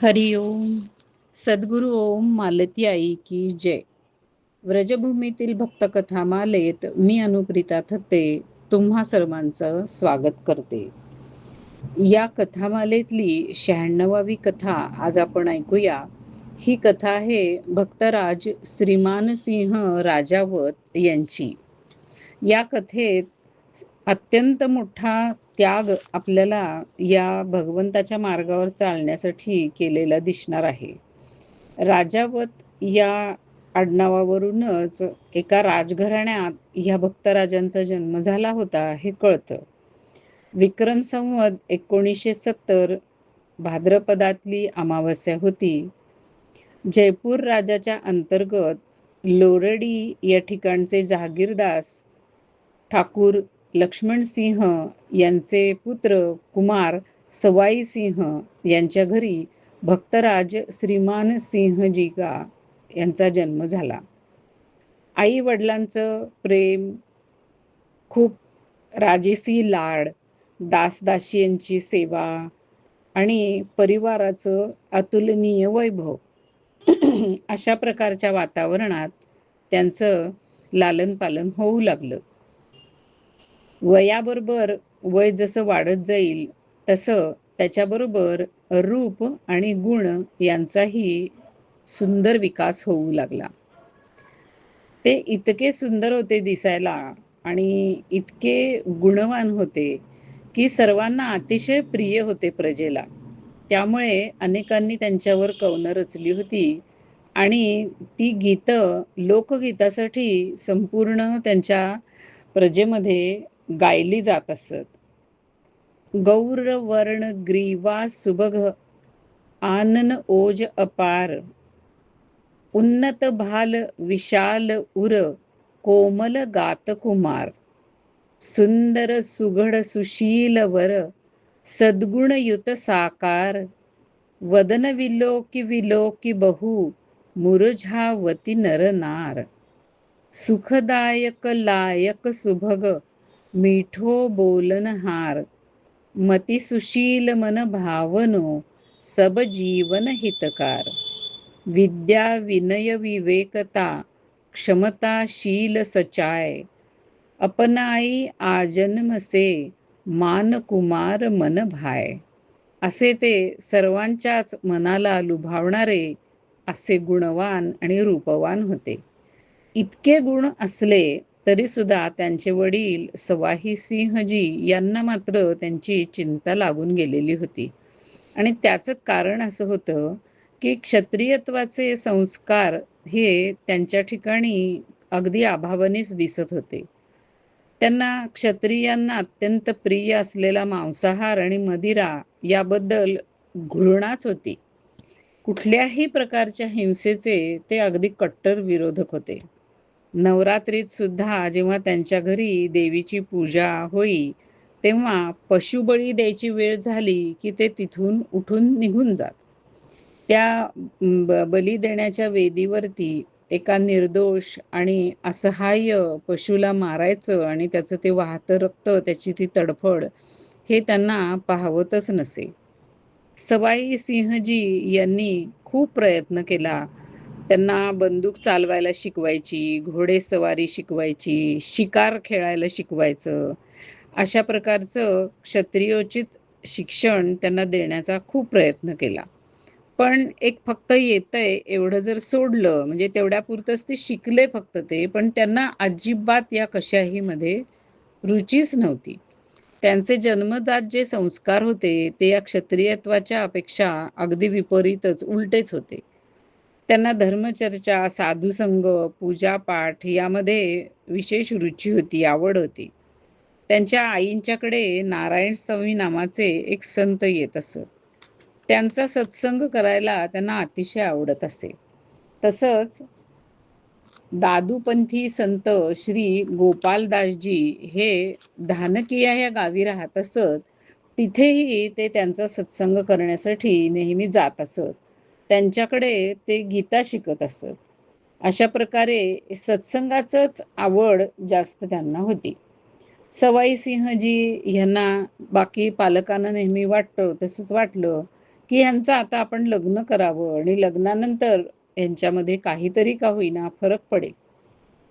हरिओम. सद्गुरु ओम मालती आई की जय. व्रजभूमीतील भक्तकथा मालेत मी अनुप्रिता थत्ते तुम्हा सर्वांचं स्वागत करते. या कथामालेतली 96वी कथा आज आपण ऐकूया. ही कथा आहे भक्तराज श्रीमान सिंह राजावत यांची. या कथेत अत्यंत मोठा त्याग आपल्याला या भगवंताच्या मार्गावर चालण्यासाठी केलेला दिसणार आहे. राजावत या आडनावावरूनच एका राजघराण्यात ह्या भक्तराजांचा जन्म झाला होता हे कळतं. विक्रम संवत 1970 भाद्रपदातली अमावस्या होती. जयपूर राजाच्या अंतर्गत लोरडी या ठिकाणचे जहागीरदास ठाकूर लक्ष्मण सिंह यांचे पुत्र कुमार सवाई सिंह यांच्या घरी भक्तराज श्रीमान सिंहजी यांचा जन्म झाला. आई वडिलांचं प्रेम, खूप राजेसी लाड, दासदासीयांची सेवा आणि परिवाराचं अतुलनीय वैभव अशा प्रकारच्या वातावरणात त्यांचं लालन पालन होऊ लागलं. वयाबरोबर वय जसं वाढत जाईल तसं त्याच्याबरोबर रूप आणि गुण यांचाही सुंदर विकास होऊ लागला. ते इतके सुंदर होते दिसायला आणि इतके गुणवान होते की सर्वांना अतिशय प्रिय होते प्रजेला. त्यामुळे अनेकांनी त्यांच्यावर कवनं रचली होती आणि ती गीतं लोकगीतासाठी संपूर्ण त्यांच्या प्रजेमध्ये गायली जात असत. गौरवर्ण ग्रीवा सुबघ आनन ओज अपार, उन्नत भाल विशाल उर कोमल गात कुमार, सुंदर सुघड सुशील वर सद्गुणयुत साकार, वदन विलोकी विलोकी बहु मुरझावती नरनार, सुखदायक लायक सुभग मिठो बोलनहार, मती सुशील मन भावनो सब जीवन हितकार, विद्या विनय विवेकता क्षमताशील सचाय, अपनाई आजन्म से मान कुमार मन भाय. असे ते सर्वांच्याच मनाला लुभावणारे असे गुणवान आणि रूपवान होते. इतके गुण असले तरी सुद्धा त्यांचे वडील सवाई सिंहजी यांना मात्र त्यांची चिंता लागून गेलेली होती. आणि त्याचं कारण असं होतं की क्षत्रियत्वाचे संस्कार हे त्यांच्या ठिकाणी अगदी अभावानेच दिसत होते. त्यांना क्षत्रियांना अत्यंत प्रिय असलेला मांसाहार आणि मदिरा याबद्दल घृणाच होती. कुठल्याही प्रकारच्या हिंसेचे ते अगदी कट्टर विरोधक होते. नवरात्रीत सुद्धा जेव्हा त्यांच्या घरी देवीची पूजा होई तेव्हा पशुबळी द्यायची वेळ झाली की ते तिथून उठून निघून जात. त्या बली देण्याच्या वेदीवरती एका निर्दोष आणि असहाय्य पशुला मारायचं आणि त्याचं ते वाहतं रक्त, त्याची ती तडफड हे त्यांना पाहवतच नसे. सवाई सिंहजी यांनी खूप प्रयत्न केला. त्यांना बंदूक चालवायला शिकवायची, घोडेसवारी शिकवायची, शिकार खेळायला शिकवायचं. अशा प्रकारचं क्षत्रियोचित शिक्षण त्यांना देण्याचा खूप प्रयत्न केला. पण एक फक्त येतंय एवढं जर सोडलं म्हणजे तेवढ्यापुरतंच ते शिकले फक्त ते, पण त्यांना अजिबात या कशाही मध्ये रुचीच नव्हती. त्यांचे जन्मजात जे संस्कार होते ते या क्षत्रियत्वाच्या अपेक्षा अगदी विपरीतच उलटेच होते. त्यांना धर्मचर्चा, साधुसंग, पूजापाठ यामध्ये विशेष रुची होती, आवड होती. त्यांच्या आईंच्याकडे नारायण स्वामी नावाचे एक संत येत असत. त्यांचा सत्संग करायला त्यांना अतिशय आवडत असे. तसंच दादूपंथी संत श्री गोपालदासजी हे धानकिया या गावी राहत असत. तिथेही ते त्यांचा सत्संग करण्यासाठी नेहमी जात असत. त्यांच्याकडे ते गीता शिकत असत. अशा प्रकारे सत्संगाचंच आवड जास्त त्यांना होती. सवाई सिंहजी यांना बाकी पालकांना नेहमी वाटतं तसंच वाटलं की ह्यांचं आता आपण लग्न करावं आणि लग्नानंतर यांच्यामध्ये काहीतरी का होईना फरक पडेल.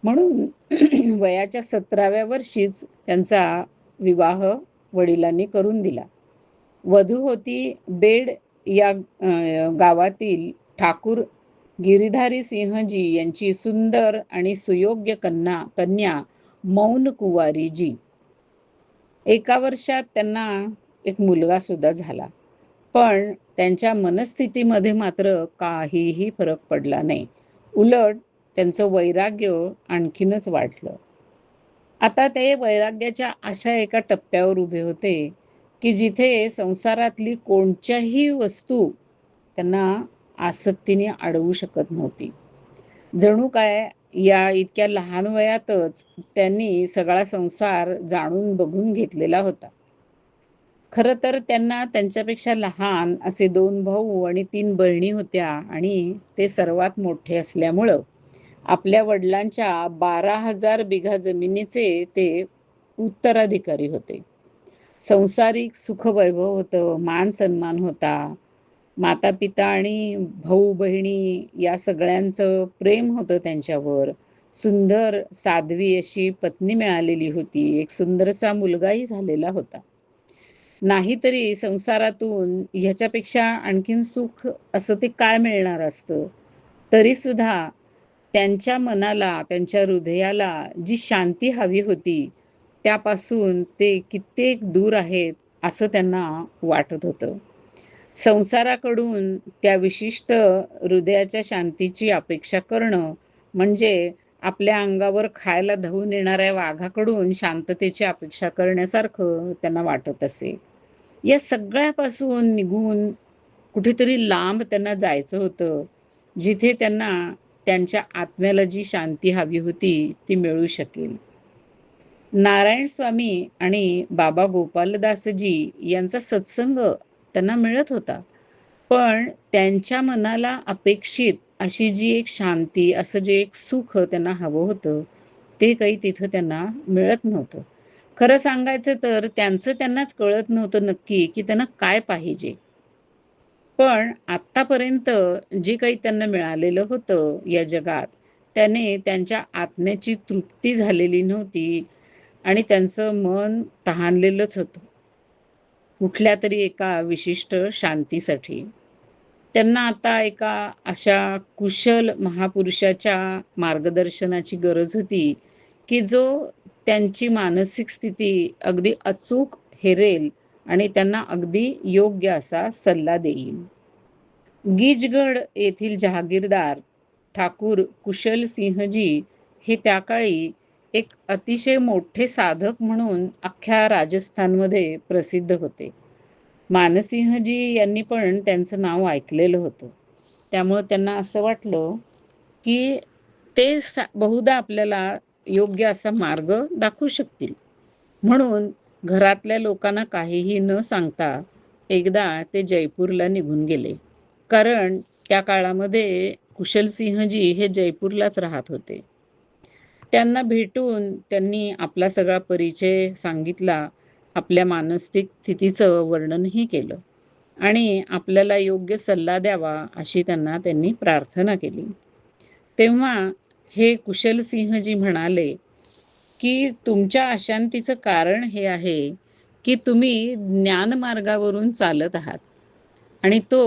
म्हणून वयाच्या 17व्या वर्षीच त्यांचा विवाह वडिलांनी करून दिला. वधू होती बेड या गावातील ठाकूर गिरीधारी सिंहजी यांची सुंदर आणि सुयोग्य कन्या मौन कुवारीजी. एका वर्षात त्यांना एक मुलगा सुद्धा झाला. पण त्यांच्या मनस्थितीमध्ये मात्र काहीही फरक पडला नाही. उलट त्यांचं वैराग्य आणखीनच वाढलं. आता ते वैराग्याच्या अशा एका टप्प्यावर उभे होते, की जिथे संसारातली कोणत्याही वस्तू त्यांना आसक्तीने अडवू शकत नव्हती. जणू काय या इतक्या लहान वयातच त्यांनी सगळा संसार जाणून बघून घेतलेला होता. खरं तर त्यांना त्यांच्यापेक्षा लहान असे 2 भाऊ आणि 3 बहिणी होत्या आणि ते सर्वात मोठे असल्यामुळं आपल्या वडिलांच्या 12,000 बिघा जमिनीचे ते उत्तराधिकारी होते. संसारिक सुखवैभव होतं, मान-सन्मान होता. माता-पिता आणि भाऊ-बहिणी या सगळ्यांचं प्रेम होतं त्यांच्यावर. सुंदर साध्वी अशी पत्नी मिळालेली होती. एक सुंदरसा मुलगाही झालेला होता. नाहीतरी संसारातून ह्याच्यापेक्षा आणखीन सुख असं ते काय मिळणार असतं? तरीसुद्धा त्यांच्या मनाला, त्यांच्या हृदयाला जी शांती हवी होती, त्यापासून ते कित्येक दूर आहेत, असं त्यांना वाटत होतं. संसाराकडून त्या विशिष्ट हृदयाच्या शांतीची अपेक्षा करणं, म्हणजे आपल्या अंगावर खायला धावून येणाऱ्या वाघाकडून शांततेची अपेक्षा करण्यासारखं त्यांना वाटत असे. या सगळ्यापासून निघून कुठेतरी लांब त्यांना जायचं होतं, जिथे त्यांना त्यांच्या आत्म्याला जी शांती हवी होती, ती मिळू शकेल. नारायण स्वामी आणि बाबा गोपालदासजी यांचा सत्संग त्यांना मिळत होता. पण त्यांच्या मनाला अपेक्षित अशी जी एक शांती, असं जे एक सुख त्यांना हवं होतं, ते काही तिथं त्यांना मिळत नव्हतं. खरं सांगायचं तर त्यांचं त्यांनाच कळत नव्हतं नक्की, की त्यांना काय पाहिजे. पण आत्तापर्यंत जे काही त्यांना मिळालेलं होतं या जगात, त्याने त्यांच्या आत्म्याची तृप्ती झालेली नव्हती आणि त्यांचं मन तहानलेलंच होतं, कुठल्यातरी एका विशिष्ट शांतीसाठी. त्यांना आता एका अशा कुशल महापुरुषाच्या मार्गदर्शनाची गरज होती, की जो त्यांची मानसिक स्थिती अगदी अचूक हेरेल आणि त्यांना अगदी योग्य असा सल्ला देईल. गिजगड येथील जहागीरदार ठाकूर कुशल सिंहजी हे त्या काळी एक अतिशय मोठे साधक म्हणून अख्ख्या राजस्थानमध्ये प्रसिद्ध होते. मानसिंहजी यांनी पण त्यांचं नाव ऐकलेलं होतं. त्यामुळं त्यांना असं वाटलं, की ते बहुधा आपल्याला योग्य असा मार्ग दाखवू शकतील. म्हणून घरातल्या लोकांना काहीही न सांगता एकदा ते जयपूरला निघून गेले. कारण त्या काळामध्ये कुशलसिंहजी हे जयपूरलाच राहत होते. त्यांना भेटून त्यांनी आपला सगळा परिचय सांगितला. आपल्या मानसिक स्थितीचं वर्णनही केलं आणि आपल्याला योग्य सल्ला द्यावा अशी त्यांनी प्रार्थना केली. तेव्हा हे कुशलसिंहजी म्हणाले, की तुमच्या अशांतीचं कारण हे आहे, की तुम्ही ज्ञानमार्गावरून चालत आहात आणि तो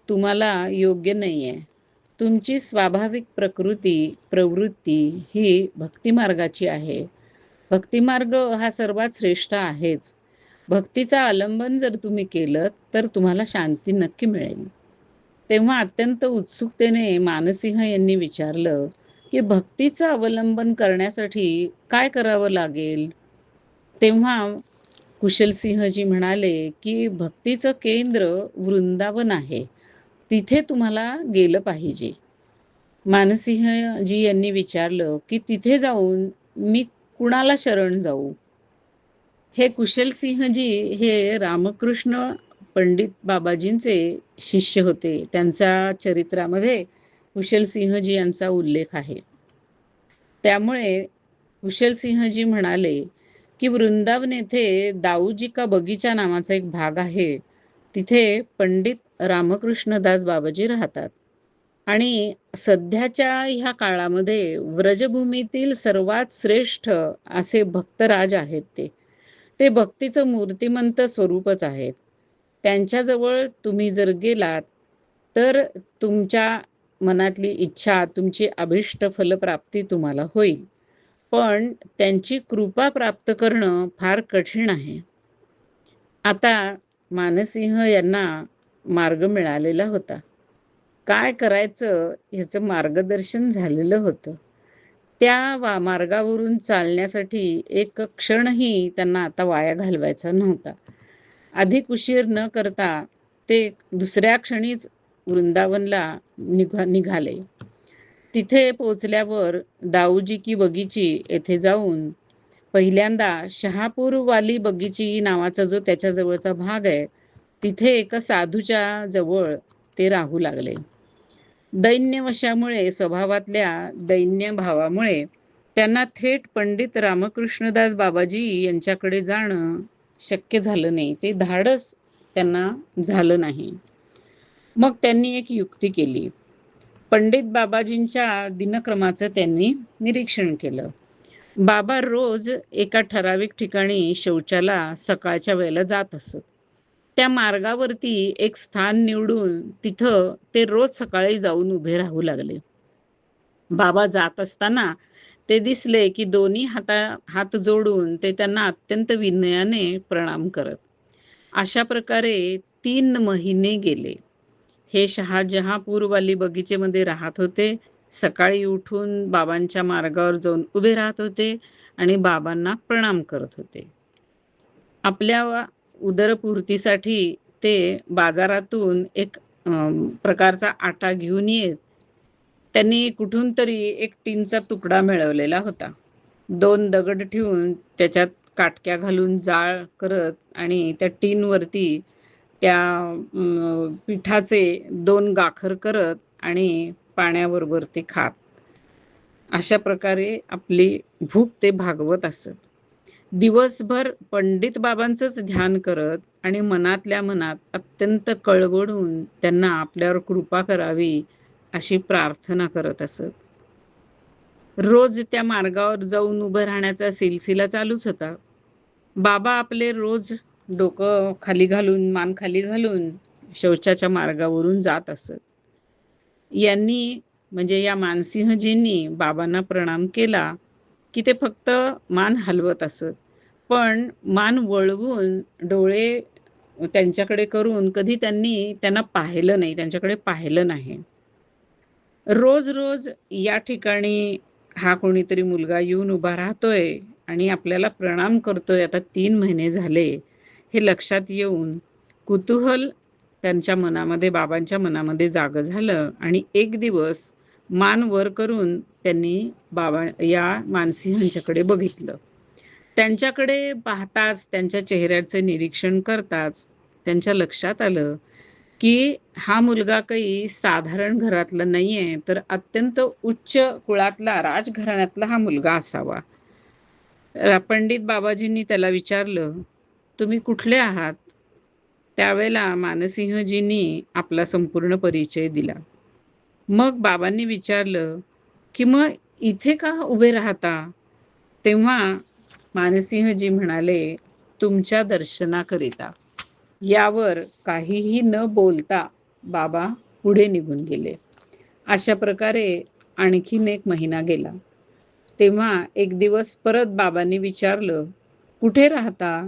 तुम्हाला योग्य नाहीये. तुमची स्वाभाविक प्रवृत्ती ही भक्तिमार्गाची आहे. भक्तिमार्ग हा सर्वात श्रेष्ठ आहेच. भक्तीचा अवलंबन जर तुम्ही केलं, तर तुम्हाला शांती नक्की मिळेल. तेव्हा अत्यंत उत्सुकतेने मानसिंह यांनी विचारलं, की भक्तीचं अवलंबन करण्यासाठी काय करावं लागेल? तेव्हा कुशलसिंहजी म्हणाले, की भक्तीचं केंद्र वृंदावन आहे. तिथे तुम्हाला गेलं पाहिजे. मानसिंहजी यांनी विचारलं, की तिथे जाऊन मी कुणाला शरण जाऊ? हे कुशलसिंहजी हे रामकृष्ण पंडित बाबाजींचे शिष्य होते. त्यांच्या चरित्रामध्ये कुशलसिंहजी यांचा उल्लेख आहे. त्यामुळे कुशलसिंहजी म्हणाले, की वृंदावन येथे दाऊजी का बगीचा नावाचा एक भाग आहे. तिथे पंडित रामकृष्णदास बाबाजी राहतात. आणि सध्याच्या ह्या काळामध्ये व्रजभूमीतील सर्वात श्रेष्ठ असे भक्तराज आहेत ते. ते भक्तीचं मूर्तिमंत स्वरूपच आहेत. त्यांच्याजवळ तुम्ही जर गेलात, तर तुमच्या मनातली इच्छा, तुमची अभीष्ट फलप्राप्ती तुम्हाला होईल. पण त्यांची कृपा प्राप्त करणं फार कठीण आहे. आता मानसिंह यांना मार्ग मिळालेला होता. काय करायचं ह्याचं मार्गदर्शन झालेलं होतं. त्या मार्गावरून चालण्यासाठी एक क्षणही त्यांना आता वाया घालवायचा नव्हता. अधिक उशीर न करता ते दुसऱ्या क्षणीच वृंदावनला निघाले. तिथे पोहोचल्यावर दाऊजी की बगीची येथे जाऊन पहिल्यांदा शहापूरवाली बगीची नावाचा जो त्याच्याजवळचा भाग आहे, तिथे एका साधूच्या जवळ ते राहू लागले. दैन्यवशामुळे, स्वभावातल्या दैन्य भावामुळे त्यांना थेट पंडित रामकृष्णदास बाबाजी यांच्याकडे जाणं शक्य झालं नाही. ते धाडस त्यांना झालं नाही. मग त्यांनी एक युक्ती केली. पंडित बाबाजींच्या दिनक्रमाचं त्यांनी निरीक्षण केलं. बाबा रोज एका ठराविक ठिकाणी शौचाला सकाळच्या वेळेला जात असत. त्या मार्गावरती एक स्थान निवडून तिथं ते रोज सकाळी जाऊन उभे राहू लागले. बाबा जात असताना ते दिसले की दोन्ही हात जोडून ते त्यांना अत्यंत विनयाने प्रणाम करत. अशा प्रकारे 3 महिने गेले. हे शहाजहापूरवाली बगीचेमध्ये राहत होते. सकाळी उठून बाबांच्या मार्गावर जाऊन उभे राहत होते आणि बाबांना प्रणाम करत होते. आपल्या उदरपूर्तीसाठी ते बाजारातून एक प्रकारचा आटा घेऊन येत. त्यांनी कुठून तरी एक टीनचा तुकडा मिळवलेला होता. 2 दगड ठेवून त्याच्यात काटक्या घालून जाळ करत आणि त्या टीनवरती त्या पिठाचे 2 गाखर करत आणि पाण्याबरोबर ते खात. अशा प्रकारे आपली भूक ते भागवत असत. दिवसभर पंडित बाबांचंच ध्यान करत आणि मनातल्या मनात अत्यंत कळवळून त्यांना आपल्यावर कृपा करावी अशी प्रार्थना करत असत. रोज त्या मार्गावर जाऊन उभं राहण्याचा सिलसिला चालूच होता. बाबा आपले रोज डोकं खाली घालून, मान खाली घालून शौचाच्या मार्गावरून जात असत. यांनी म्हणजे या मानसिंहजींनी बाबांना प्रणाम केला की ते फक्त मान हलवत असत. पण मान वळवून डोळे त्यांच्याकडे करून कधी त्यांना पाहिलं नाही, त्यांच्याकडे पाहिलं नाही. रोज या ठिकाणी हा कोणीतरी मुलगा येऊन उभा राहतोय आणि आपल्याला प्रणाम करतोय, आता 3 महिने झाले, हे लक्षात येऊन कुतूहल त्यांच्या मनामध्ये, बाबांच्या मनामध्ये जागं झालं आणि एक दिवस मान वर करून त्यांनी या मानसिंहांच्याकडे बघितलं. त्यांच्याकडे पाहताच, त्यांच्या चेहऱ्याचं निरीक्षण करताच त्यांच्या लक्षात आलं की हा मुलगा काही साधारण घरातला नाहीये, तर अत्यंत उच्च कुळातला, राजघराण्यातला हा मुलगा असावा. पंडित बाबाजींनी त्याला विचारलं, तुम्ही कुठले आहात? त्यावेळेला मानसिंहजींनी आपला संपूर्ण परिचय दिला. मग बाबांनी विचारलं की मग इथे का उभे राहता? तेव्हा मानसिंहजी म्हणाले, तुमच्या दर्शनाकरिता. यावर काहीही न बोलता बाबा पुढे निघून गेले. अशा प्रकारे आणखीन 1 महिना गेला. तेव्हा एक दिवस परत बाबांनी विचारलं, कुठे राहता?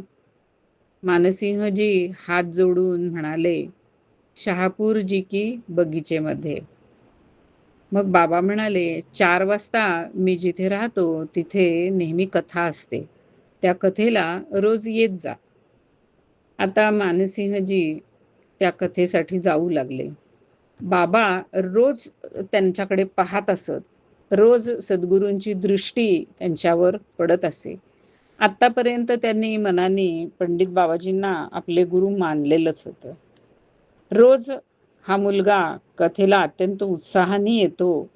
मानसिंहजी हात जोडून म्हणाले, शहापूरजी की बगीचेमध्ये. मग बाबा म्हणाले, 4 वाजता मी जिथे राहतो तिथे नेहमी कथा असते. त्या कथेला रोज येत जा. आता मानसिंहजी त्या कथेसाठी जाऊ लागले. बाबा रोज त्यांच्याकडे पाहत असत. रोज सद्गुरूंची दृष्टी त्यांच्यावर पडत असे. आत्तापर्यंत त्यांनी मनाने पंडित बाबाजींना आपले गुरु मानलेलंच होतं. रोज हा मुलगा कथेला अत्यंत उत्साहाने येतो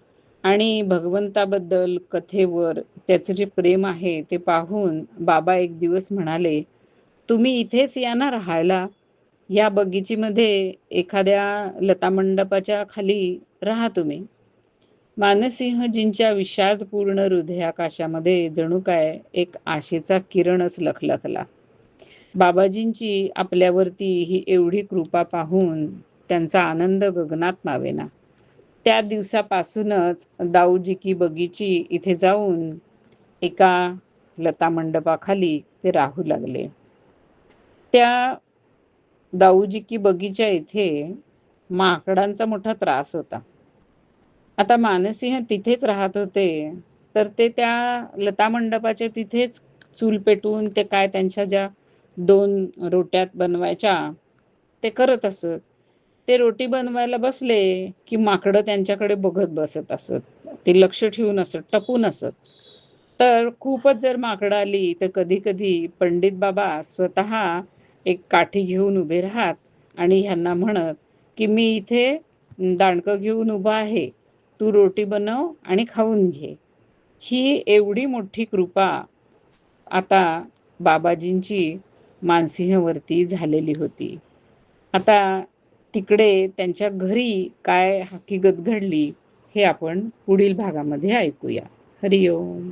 आणि भगवंताबद्दल, कथेवर त्याचं जे प्रेम आहे ते पाहून बाबा एक दिवस म्हणाले, तुम्ही इथेच या ना राहायला. या बगीचीमध्ये एखाद्या लतामंडपाच्या खाली राहा तुम्ही. मानसिंहजींच्या विषादपूर्ण हृदयाकाशामध्ये जणू काय एक आशेचा किरणच लखलखला. बाबाजींची आपल्यावरती ही एवढी कृपा पाहून त्यांचा आनंद गगनात मावेना. त्या दिवसापासूनच दाऊजी की बगीची इथे जाऊन एका लतामंडपाखाली ते राहू लागले. त्या दाऊजी की बगीचा इथे माकडांचा मोठा त्रास होता. आता मानसिंह तिथेच राहत होते, तर ते त्या लतामंडपाच्या तिथेच चूल पेटवून ते काय त्यांच्या ज्या 2 रोट्या बनवायच्या, ते करत असत. ते रोटी बनवायला बसले, की माकडं त्यांच्याकडे बघत बसत असत. ते लक्ष ठेवून असत, टपून असत. तर खूपच जर माकडं आली, तर कधी-कधी पंडित बाबा स्वतः एक काठी घेऊन उभे राहत आणि ह्यांना म्हणत, की "मी इथे दांडकं घेऊन उभा आहे. तू रोटी बनव आणि खाऊन घे." ही एवढी मोठी कृपा आता बाबाजींची मानसिंहवरती झालेली होती. आता तिकडे त्यांच्या घरी काय हकीकत घडली, हे आपण पुढील भागामध्ये ऐकूया. हरिओम.